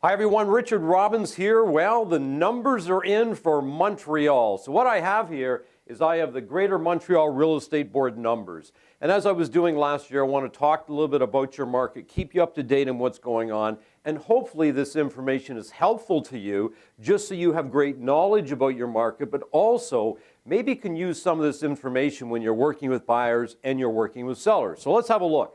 Hi everyone, Richard Robbins here. Well, the numbers are in for Montreal. So what I have here is I have the Greater Montreal Real Estate Board numbers. And as I was doing last year, I want to talk a little bit about your market, keep you up to date on what's going on, and hopefully this information is helpful to you just so you have great knowledge about your market, but also maybe can use some of this information when you're working with buyers and you're working with sellers. So let's have a look.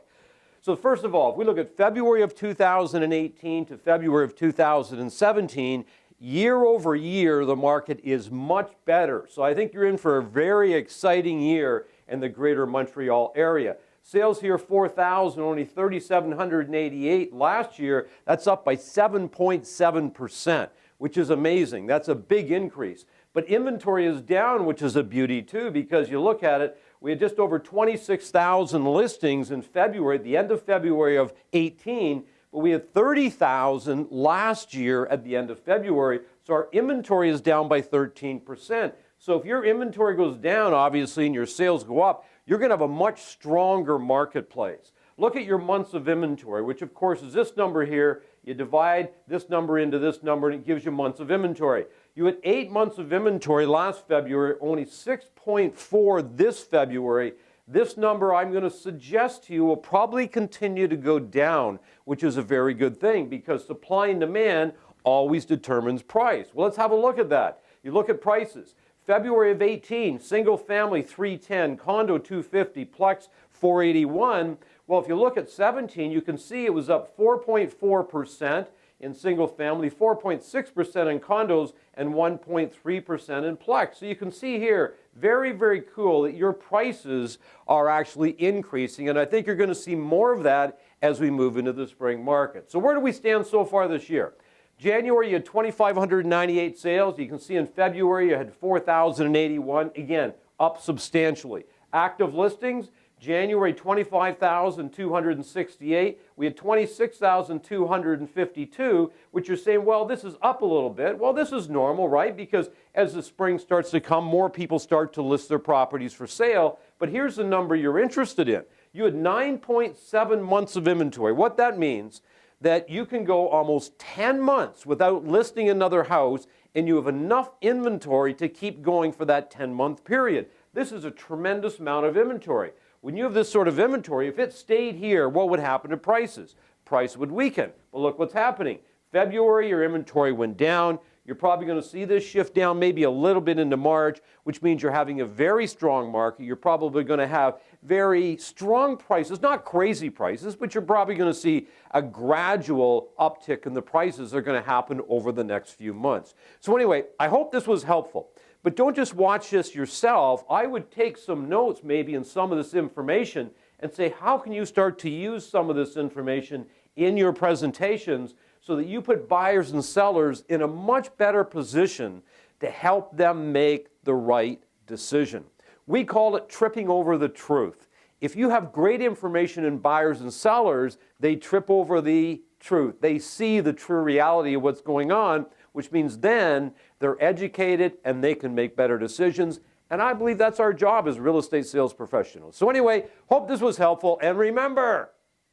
So first of all, if we look at February of 2018 to February of 2017, year over year, the market is much better. So I think you're in for a very exciting year in the Greater Montreal area. Sales here, 4,000, only 3,788. Last year, that's up by 7.7%, which is amazing. That's a big increase. But inventory is down, which is a beauty too, because you look at it, we had just over 26,000 listings in February, at the end of February of 18, but we had 30,000 last year at the end of February, so our inventory is down by 13%. So if your inventory goes down, obviously, and your sales go up, you're going to have a much stronger marketplace. Look at your months of inventory, which of course is this number here. You divide this number into this number, and it gives you months of inventory. You had 8 months of inventory last February, only 6.4 this February. This number, I'm going to suggest to you, will probably continue to go down, which is a very good thing because supply and demand always determines price. Well, let's have a look at that. You look at prices. February of 18, single family 310, condo 250, plex 481. Well, if you look at 17, you can see it was up 4.4% in single family, 4.6% in condos, and 1.3% in plex. So you can see here, very, very cool that your prices are actually increasing, and I think you're going to see more of that as we move into the spring market. So where do we stand so far this year? January, you had 2,598 sales. You can see in February, you had 4,081. Again, up substantially. Active listings, January 25,268. We had 26,252, which you're saying, well, this is up a little bit. Well, this is normal, right? Because as the spring starts to come, more people start to list their properties for sale. But here's the number you're interested in. You had 9.7 months of inventory. What that means, that you can go almost 10 months without listing another house, and you have enough inventory to keep going for that 10-month period. This is a tremendous amount of inventory. When you have this sort of inventory, if it stayed here, what would happen to prices? Price would weaken. But look what's happening. February, your inventory went down. You're probably going to see this shift down maybe a little bit into March, which means you're having a very strong market. You're probably going to have very strong prices, not crazy prices, but you're probably going to see a gradual uptick in the prices that are going to happen over the next few months. So anyway, I hope this was helpful. But don't just watch this yourself. I would take some notes maybe in some of this information and say, how can you start to use some of this information in your presentations so that you put buyers and sellers in a much better position to help them make the right decision. We call it tripping over the truth. If you have great information in buyers and sellers, they trip over the truth. They see the true reality of what's going on, which means then they're educated and they can make better decisions. And I believe that's our job as real estate sales professionals. So anyway, hope this was helpful. And remember,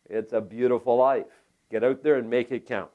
it's a beautiful life. Get out there and make it count.